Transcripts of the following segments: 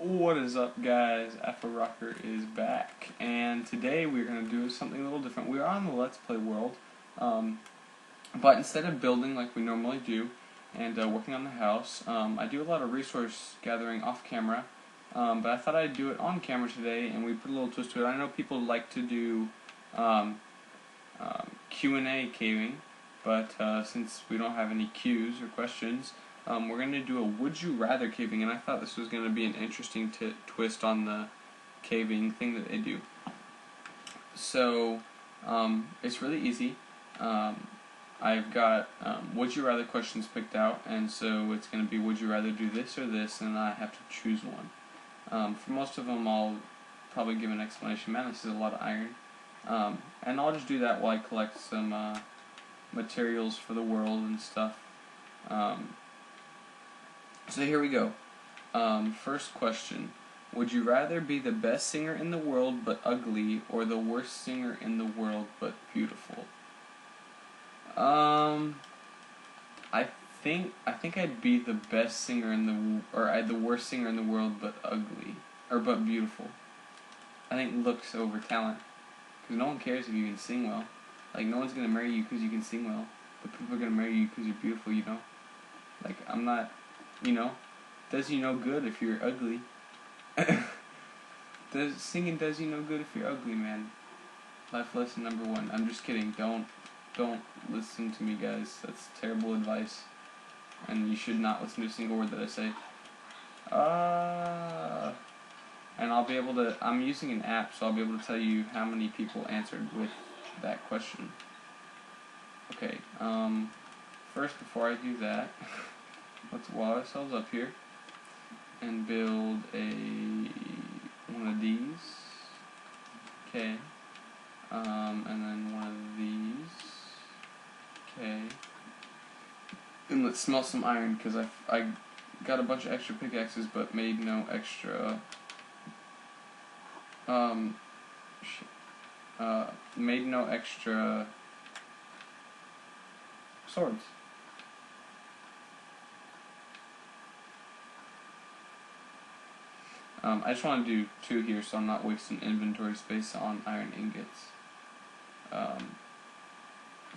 What is up, guys? Afro is back, and today we're going to do something a little different. We are on the Let's Play world, but instead of building like we normally do and working on the house, I do a lot of resource gathering off camera, but I thought I'd do it on camera today, and we put a little twist to it. I know people like to do Q&A caving, but since we don't have any Q's or questions, we're going to do a would you rather caving, and I thought this was going to be an interesting twist on the caving thing that they do. So it's really easy. I've got would you rather questions picked out, and so it's going to be would you rather do this or this, and I have to choose one. For most of them I'll probably give an explanation. Man, this is a lot of iron. And I'll just do that while I collect some materials for the world and stuff. So here we go. First question. Would you rather be the best singer in the world but ugly, or the worst singer in the world but beautiful? I think I'd be the best singer the worst singer in the world but ugly, or but beautiful. I think looks over talent, because no one cares if you can sing well. Like, no one's gonna marry you because you can sing well, but people are gonna marry you because you're beautiful, you know? Like, I'm not, you know, does you no good if you're ugly. Singing does you no good if you're ugly, man. Life lesson number 1. I'm just kidding. Don't listen to me, guys. That's terrible advice, and you should not listen to a single word that I say. And I'll be able to, I'm using an app, so I'll be able to tell you how many people answered with that question. Okay, first, before I do that, let's wall ourselves up here and build one of these. Okay, and then one of these. Okay, and let's smelt some iron, because I got a bunch of extra pickaxes but made no extra made no extra swords. I just want to do 2 here so I'm not wasting inventory space on iron ingots.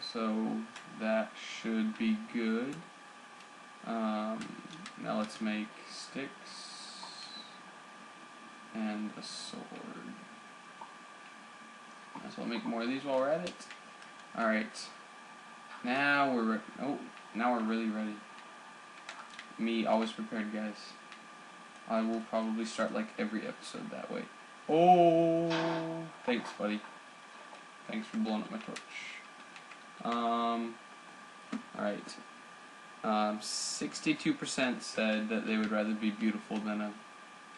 So that should be good. Now let's make sticks and a sword. So I'll make more of these while we're at it. Alright. Now we're really ready. Me, always prepared, guys. I will probably start like every episode that way. Oh, thanks, buddy. Thanks for blowing up my torch. Alright. 62% said that they would rather be beautiful than an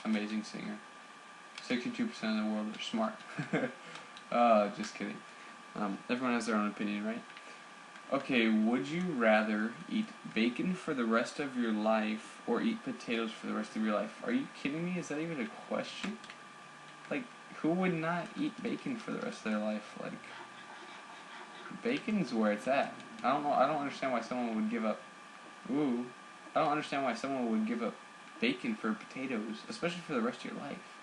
amazing singer. 62% of the world are smart. Just kidding. Everyone has their own opinion, right? Okay, would you rather eat bacon for the rest of your life or eat potatoes for the rest of your life? Are you kidding me? Is that even a question? Like, who would not eat bacon for the rest of their life? Like, bacon's where it's at. I don't know. I don't understand why someone would give up. I don't understand why someone would give up bacon for potatoes, especially for the rest of your life.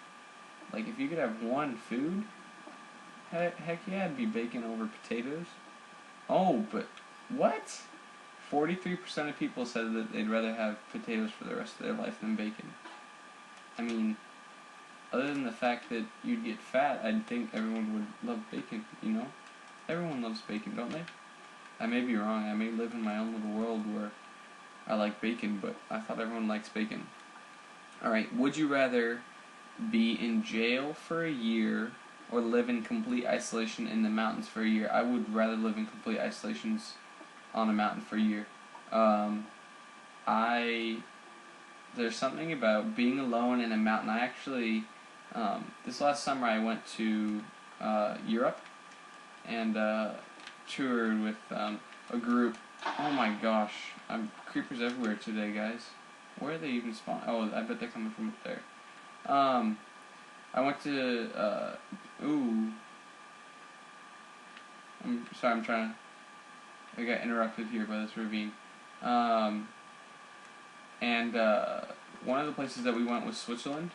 Like, if you could have one food, heck yeah, it'd be bacon over potatoes. Oh, but what? 43% of people said that they'd rather have potatoes for the rest of their life than bacon. I mean, other than the fact that you'd get fat, I'd think everyone would love bacon, you know? Everyone loves bacon, don't they? I may be wrong. I may live in my own little world where I like bacon, but I thought everyone likes bacon. Alright, would you rather be in jail for a year or live in complete isolation in the mountains for a year? I would rather live in complete isolation on a mountain for a year. There's something about being alone in a mountain. I actually, this last summer I went to Europe and toured with a group. Oh my gosh, creepers everywhere today, guys. Where are they even spawn? Oh, I bet they're coming from up there. I went to, I'm sorry, I got interrupted here by this ravine. one of the places that we went was Switzerland,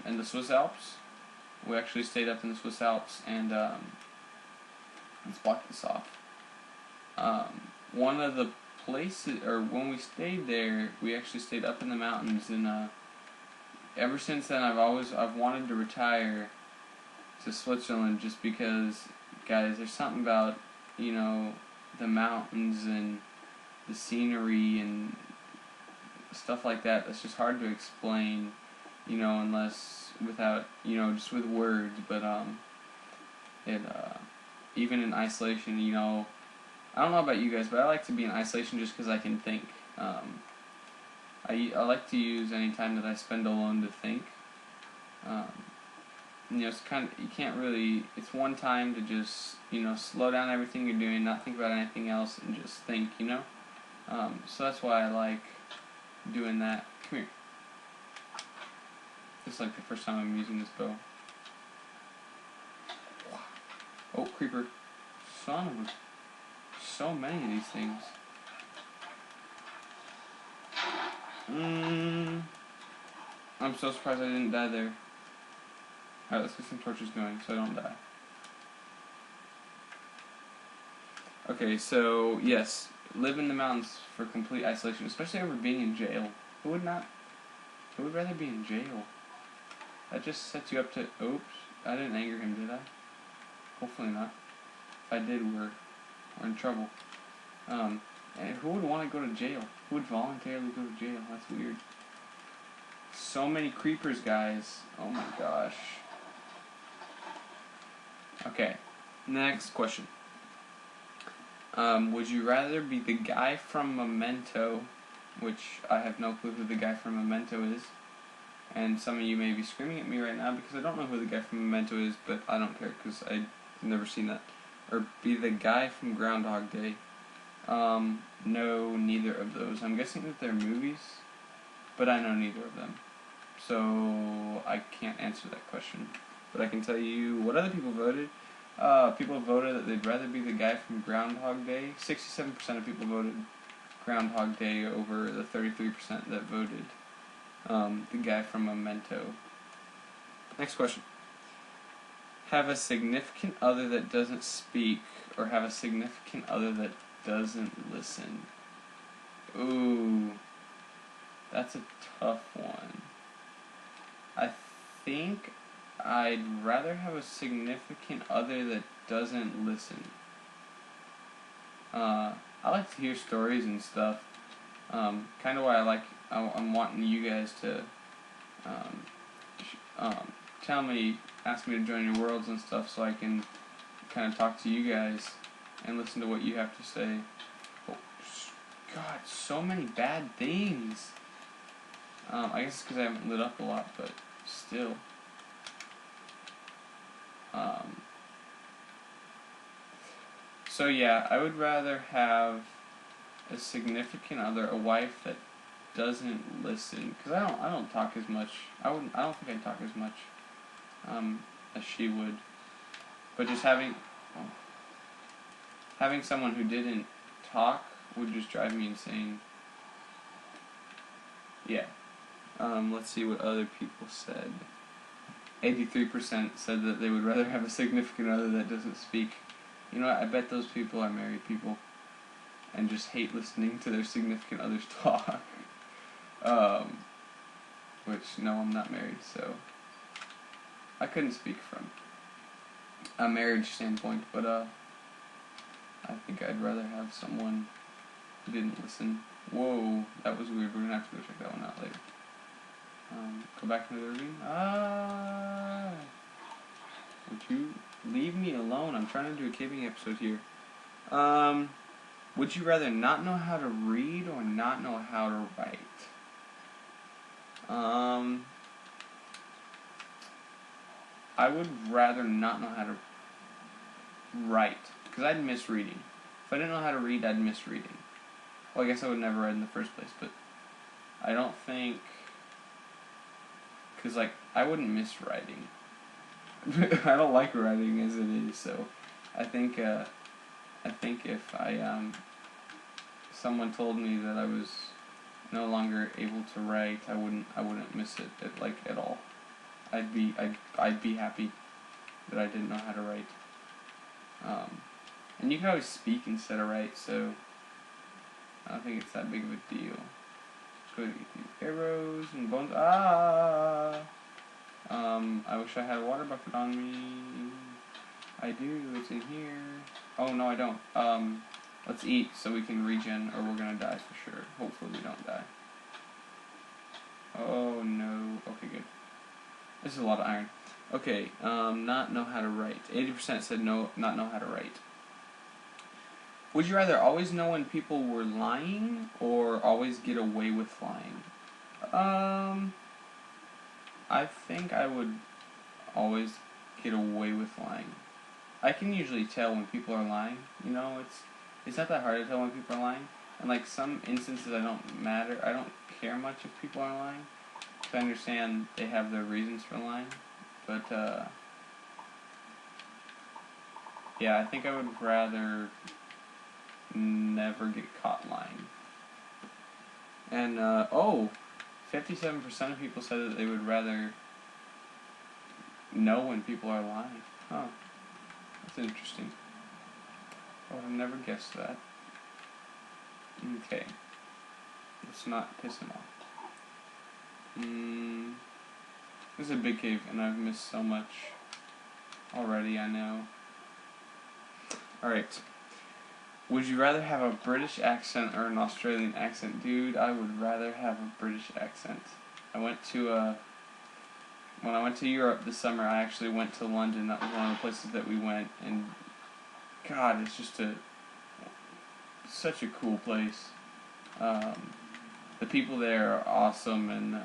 in the Swiss Alps. We actually stayed up in the Swiss Alps, and let's block this off. One of the places, or when we stayed there, we actually stayed up in the mountains, and ever since then I've wanted to retire to Switzerland, just because, guys, there's something about, you know, the mountains and the scenery and stuff like that that's just hard to explain, you know, unless without, you know, just with words. But even in isolation, you know, I don't know about you guys, but I like to be in isolation just because I can think. I like to use any time that I spend alone to think. You know, it's kind of, you can't really, it's one time to just, you know, slow down everything you're doing, not think about anything else, and just think, you know? So that's why I like doing that. Come here. This is like the first time I'm using this bow. Oh, creeper. Son of a... So many of these things. I'm so surprised I didn't die there. Alright, let's get some torches going so I don't die. Okay, so, yes, live in the mountains for complete isolation, especially over being in jail. Who would rather be in jail? That just sets you up to, oops, I didn't anger him, did I? Hopefully not. If I did, we're in trouble. And who would want to go to jail? Who would voluntarily go to jail? That's weird. So many creepers, guys. Oh my gosh. Okay, next question. Would you rather be the guy from Memento, which I have no clue who the guy from Memento is, and some of you may be screaming at me right now because I don't know who the guy from Memento is, but I don't care because I've never seen that, or be the guy from Groundhog Day? No, neither of those. I'm guessing that they're movies, but I know neither of them, so I can't answer that question. But I can tell you what other people voted. People voted that they'd rather be the guy from Groundhog Day. 67% of people voted Groundhog Day over the 33% that voted the guy from Memento. Next question. Have a significant other that doesn't speak, or have a significant other that doesn't listen? Ooh, that's a tough one. I think I'd rather have a significant other that doesn't listen. I like to hear stories and stuff. Kind of why I'm wanting you guys to ask me to join your worlds and stuff, so I can kind of talk to you guys and listen to what you have to say. Oh, God, so many bad things. I guess it's because I haven't lit up a lot, but still. So yeah, I would rather have a significant other, a wife that doesn't listen, because I don't talk as much. I don't think I'd talk as much as she would. But just having someone who didn't talk would just drive me insane. Yeah. Let's see what other people said. 83% said that they would rather have a significant other that doesn't speak. You know what, I bet those people are married people and just hate listening to their significant others talk. Which, no, I'm not married, so I couldn't speak from a marriage standpoint, but I think I'd rather have someone who didn't listen. Whoa, that was weird. We're gonna have to go check that one out later. Go back into the ravine. Would you leave me alone? I'm trying to do a caving episode here. Would you rather not know how to read or not know how to write? I would rather not know how to write, because I'd miss reading. If I didn't know how to read, I'd miss reading. Well, I guess I would never read in the first place, but I don't think, because, like, I wouldn't miss writing. I don't like writing as it is, so I think if someone told me that I was no longer able to write, I wouldn't miss it like at all. I'd be happy that I didn't know how to write. And you can always speak instead of write, so I don't think it's that big of a deal. Let's go to get these arrows and bones. I wish I had a water bucket on me. I do, it's in here. Oh, no, I don't. Let's eat so we can regen, or we're gonna die for sure. Hopefully we don't die. Oh, no. Okay, good. This is a lot of iron. Okay, not know how to write. 80% said no, not know how to write. Would you rather always know when people were lying, or always get away with lying? I think I would always get away with lying. I can usually tell when people are lying. You know, it's not that hard to tell when people are lying. And like some instances, I don't care much if people are lying. I understand they have their reasons for lying, but yeah, I think I would rather never get caught lying. And 57% of people said that they would rather know when people are lying. Huh, that's interesting. I would have never guessed that. Okay, let's not piss him off. This is a big cave, and I've missed so much already, I know. Alright. Would you rather have a British accent or an Australian accent? Dude, I would rather have a British accent. When I went to Europe this summer, I actually went to London. That was one of the places that we went, and God, it's just such a cool place. The people there are awesome and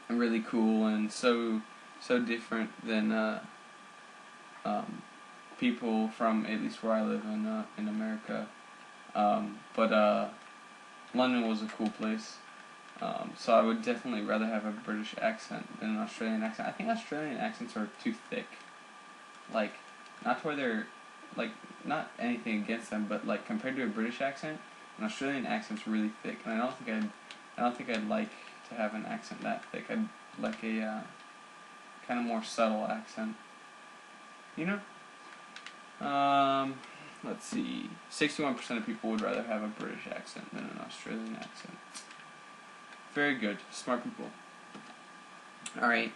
really cool, and so different than people from at least where I live in America. But London was a cool place. So I would definitely rather have a British accent than an Australian accent. I think Australian accents are too thick. Like, not to where they're, like, not anything against them, but like compared to a British accent, an Australian accent's really thick, and I don't think I'd like to have an accent that thick. I'd like a kind of more subtle accent. You know? Let's see. 61% of people would rather have a British accent than an Australian accent. Very good. Smart people. Alright.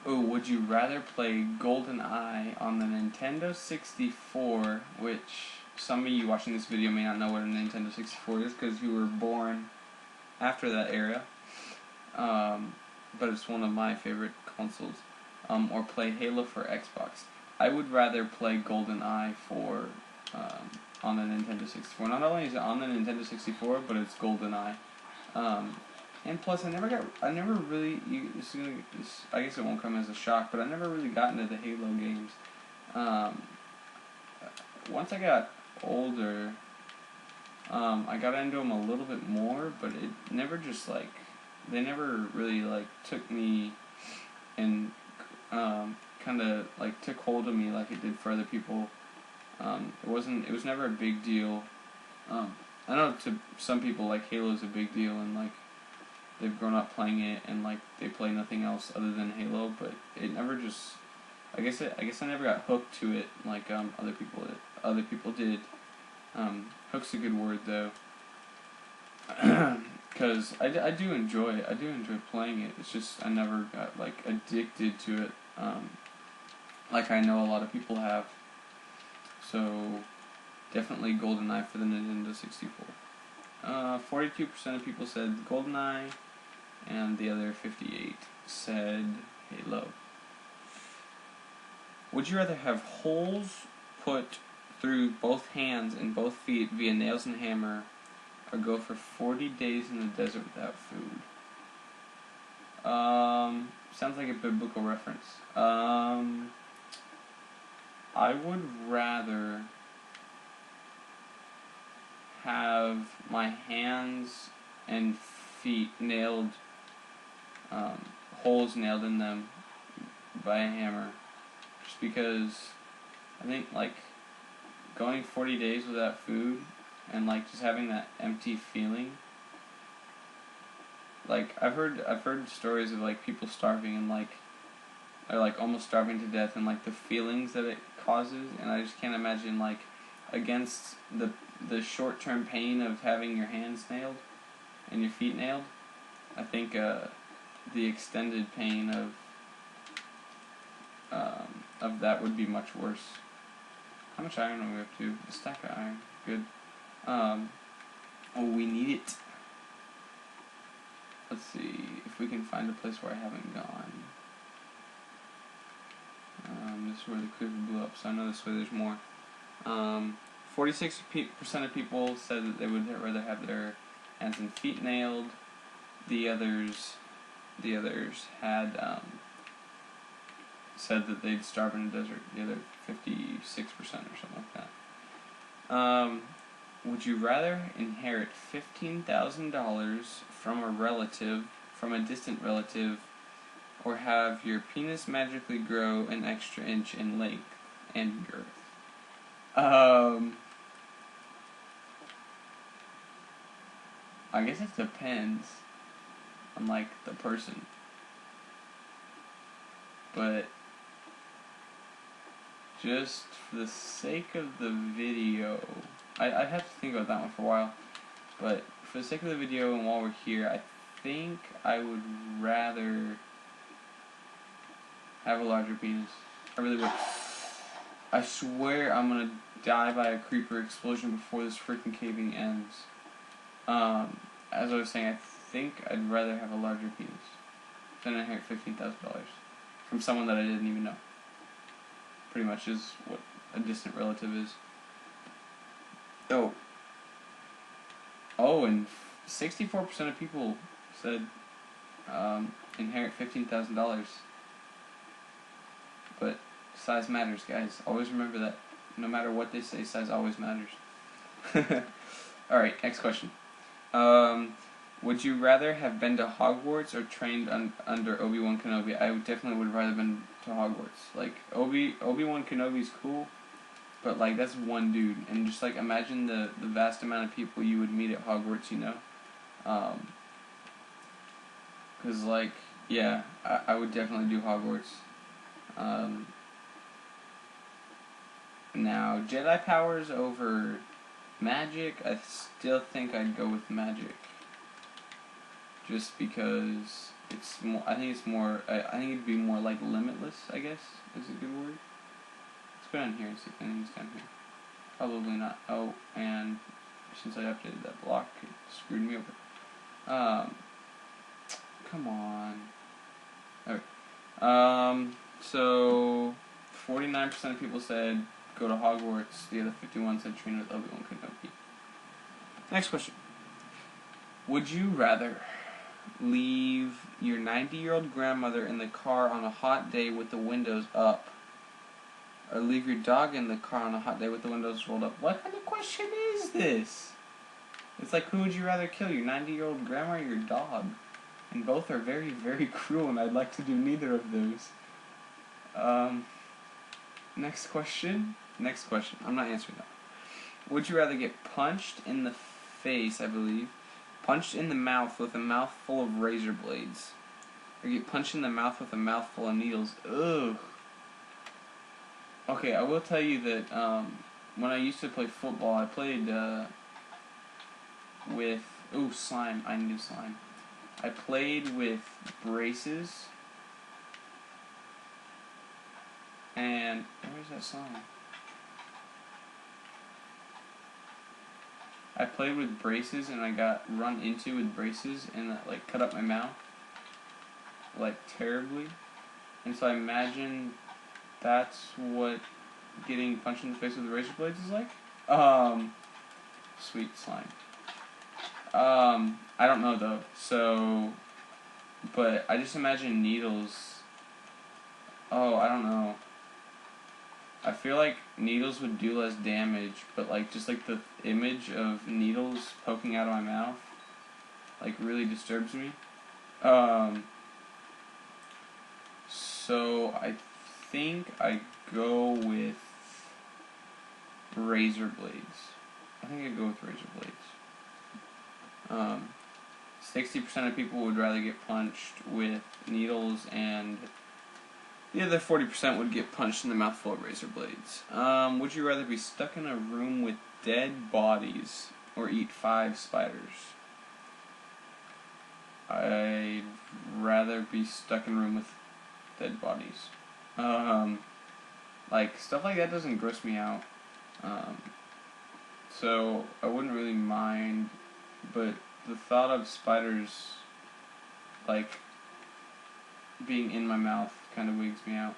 Oh, would you rather play GoldenEye on the Nintendo 64, which some of you watching this video may not know what a Nintendo 64 is because you were born after that era, but it's one of my favorite consoles, or play Halo for Xbox. I would rather play GoldenEye on the Nintendo 64. Not only is it on the Nintendo 64, but it's GoldenEye. And plus, I never really, I guess it won't come as a shock, but I never really got into the Halo games. Once I got older, I got into them a little bit more, but it never just, like, they never really, like, took me and, kind of, like, took hold of me like it did for other people. It was never a big deal. I know to some people, like, Halo's a big deal, and, like, they've grown up playing it, and like they play nothing else other than Halo. But it never just, I guess I never got hooked to it like other people did. Hook's a good word though, because I do enjoy playing it. It's just I never got like addicted to it, like I know a lot of people have. So definitely GoldenEye for the Nintendo 64. 42% of people said GoldenEye, and the other 58 said Halo. Would you rather have holes put through both hands and both feet via nails and hammer, or go for 40 days in the desert without food? Sounds like a biblical reference. I would rather have my hands and feet nailed, holes nailed in them by a hammer, just because I think like going 40 days without food and like just having that empty feeling like I've heard stories of like people starving and like or like almost starving to death and like the feelings that it causes, and I just can't imagine like against the short term pain of having your hands nailed and your feet nailed. I think the extended pain of that would be much worse. How much iron are we up to? A stack of iron. Good. Oh, we need it. Let's see if we can find a place where I haven't gone. This is where the creeper blew up, so I know this way there's more. 46% of people said that they would rather have their hands and feet nailed. The others had said that they'd starve in a desert. The other 56% or something like that. Would you rather inherit $15,000 from a distant relative, or have your penis magically grow an extra inch in length and girth? I guess it depends on like the person, but just for the sake of the video, I'd have to think about that one for a while, but for the sake of the video and while we're here, I think I would rather have a larger penis. I really would. I swear I'm gonna die by a creeper explosion before this freaking caving ends. As I was saying, I think I'd rather have a larger penis than inherit $15,000 from someone that I didn't even know. Pretty much is what a distant relative is. Oh, and 64% of people said inherit $15,000. But size matters, guys. Always remember that. No matter what they say, size always matters. Alright, next question. Would you rather have been to Hogwarts or trained under Obi-Wan Kenobi? I definitely would have rather been to Hogwarts. Like, Obi-Wan Kenobi's cool, but like, that's one dude. And just like, imagine the vast amount of people you would meet at Hogwarts, you know? Cause like, yeah, I would definitely do Hogwarts. Now, Jedi powers over magic, I still think I'd go with magic. Just because it's more, I think it'd be more like limitless, I guess, is a good word. Let's go down here and see if anything's down here. Probably not. Oh, and since I updated that block, it screwed me over. Come on. Okay. So 49% of people said go to Hogwarts. The other 51 said train with Obi-Wan Kenobi. Next question. Would you rather leave your 90-year-old grandmother in the car on a hot day with the windows up, or leave your dog in the car on a hot day with the windows rolled up? What kind of question is this? It's like, who would you rather kill, your 90-year-old grandma or your dog? And both are very, very cruel, and I'd like to do neither of those. Next question. I'm not answering that. Would you rather get punched in the face, I believe, punched in the mouth with a mouth full of razor blades, or get punched in the mouth with a mouth full of needles? Ugh. Okay, I will tell you that when I used to play football, I played with slime. I knew slime. I played with braces, and where's that slime? I played with braces, and I got run into with braces, and that like cut up my mouth, like terribly. And so I imagine that's what getting punched in the face with razor blades is like. Sweet slime. I don't know though. So, but I just imagine needles. Oh, I don't know. I feel like needles would do less damage, but like just like the image of needles poking out of my mouth, like really disturbs me. So I think I go with razor blades. 60% of people would rather get punched with needles, and the other 40% would get punched in the mouth full of razor blades. Would you rather be stuck in a room with dead bodies or eat 5 spiders? I'd rather be stuck in a room with dead bodies. Like, stuff like that doesn't gross me out. So I wouldn't really mind, but the thought of spiders, like, being in my mouth kind of wigs me out.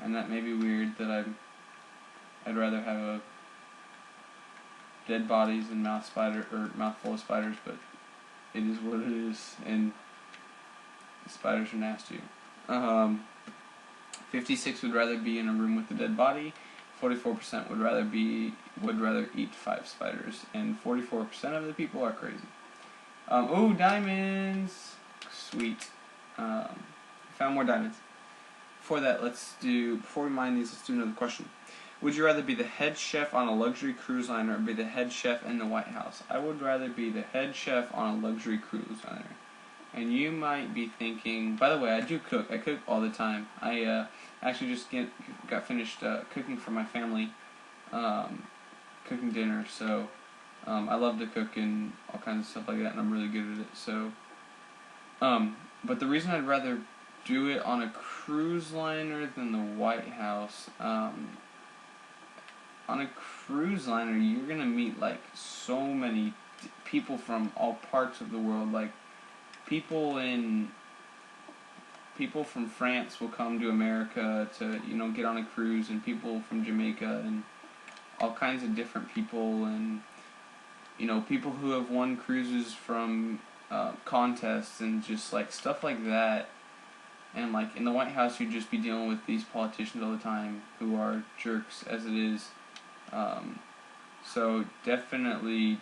And that may be weird that I'd rather have a dead bodies and mouthful of spiders, but it is what it is, and spiders are nasty. 56 would rather be in a room with a dead body. 44% would rather eat 5 spiders, and 44% of the people are crazy. Oh, diamonds! Sweet. Found more diamonds. Before we mine these, let's do another question. Would you rather be the head chef on a luxury cruise liner or be the head chef in the White House? I would rather be the head chef on a luxury cruise liner. And you might be thinking, by the way, I do cook. I cook all the time. I actually just got finished cooking for my family, cooking dinner. So I love to cook and all kinds of stuff like that, and I'm really good at it. So, but the reason I'd rather do it on a cruise liner than the White House, on a cruise liner, you're gonna meet like so many people from all parts of the world. Like people from France will come to America to get on a cruise, and people from Jamaica and all kinds of different people, and people who have won cruises from contests and just like stuff like that. And like in the White House, you'd just be dealing with these politicians all the time who are jerks as it is. So definitely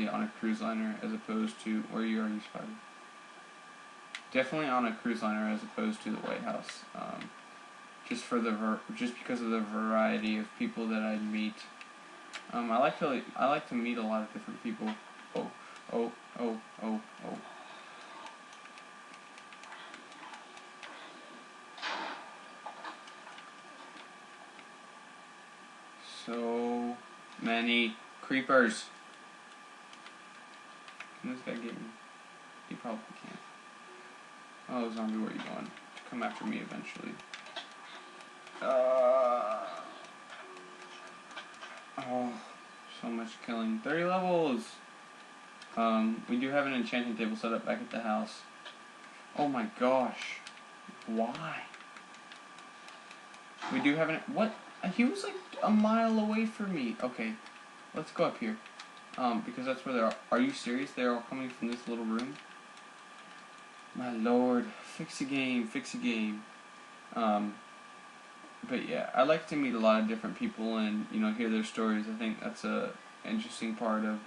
on a cruise liner as opposed to where you are, you spider. Definitely on a cruise liner as opposed to the White House. Just because of the variety of people that I'd meet. I like to meet a lot of different people. Oh. So many creepers. Can this guy get me? He probably can't. Oh, zombie, where are you going? Come after me eventually. Oh, so much killing. 30 levels! We do have an enchanting table set up back at the house. Oh my gosh. Why? We do have what? He was like a mile away from me. Okay, let's go up here. Because that's where they are. Are you serious? They're all coming from this little room? My lord. Fix a game. But yeah, I like to meet a lot of different people and, hear their stories. I think that's a interesting part of,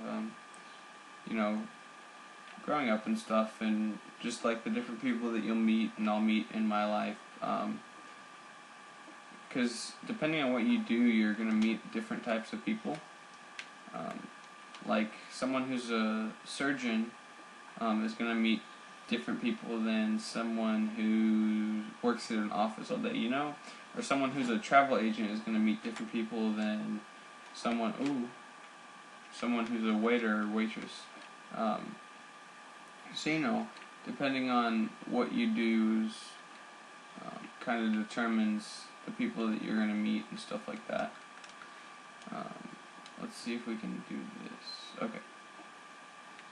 growing up and stuff, and just like the different people that you'll meet and I'll meet in my life. Because depending on what you do, you're going to meet different types of people. Like someone who's a surgeon is going to meet different people than someone who works in an office all day, or someone who's a travel agent is going to meet different people than someone who's a waiter or waitress. So depending on what you do is kind of determines the people that you're going to meet and stuff like that. Let's see if we can do this. Okay.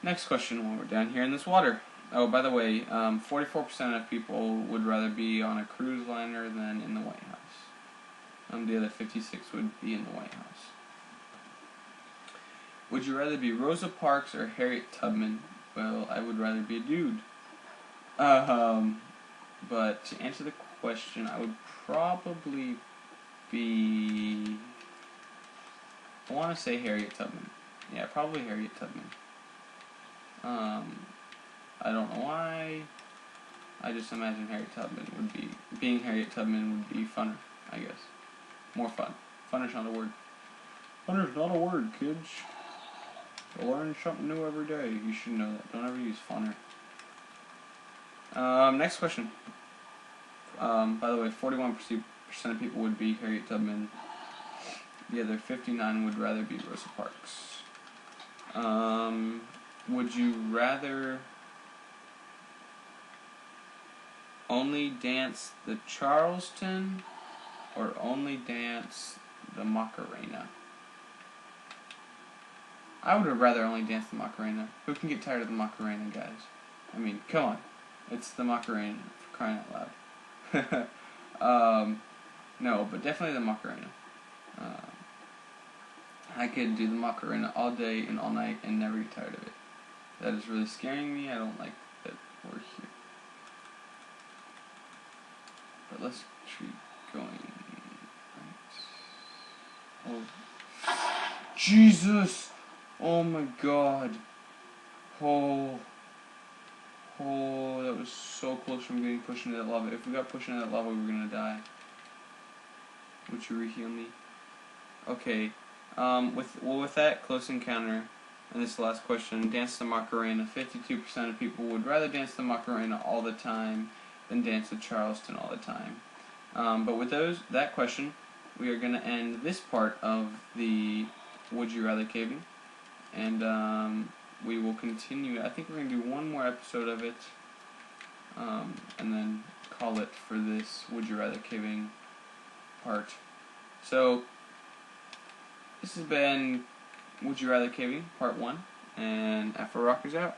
Next question while we're down here in this water. Oh, by the way, 44% of people would rather be on a cruise liner than in the White House. The other 56 would be in the White House. Would you rather be Rosa Parks or Harriet Tubman? Well, I would rather be a dude. But to answer the question, I would probably be... I want to say Harriet Tubman. Yeah, probably Harriet Tubman. I don't know why. I just imagine being Harriet Tubman would be funner, I guess. More fun. Funner's not a word. Funner's not a word, kids. Learn something new every day. You should know that. Don't ever use funner. Next question. By the way, 41% of people would be Harriet Tubman. The other 59 would rather be Rosa Parks. Would you rather only dance the Charleston or only dance the Macarena? I would rather only dance the Macarena. Who can get tired of the Macarena, guys? I mean, come on. It's the Macarena, for crying out loud. No, but definitely the Macarena. I could do the Macarena all day and all night and never get tired of it. That is really scaring me. I don't like that we're here. But let's keep going. Right. Oh. Jesus! Oh my god. Oh, that was so close from getting pushed into that lava. If we got pushed into that lava, we were gonna die. Would you re-heal me? Okay. With that close encounter, and this is the last question, dance the Macarena. 52% of people would rather dance the Macarena all the time than dance the Charleston all the time. But with that question, we are gonna end this part of the Would You Rather caving. And we will continue. I think we're going to do one more episode of it, and then call it for this Would You Rather caving part. So, this has been Would You Rather caving, part 1, and Afro Rock is out.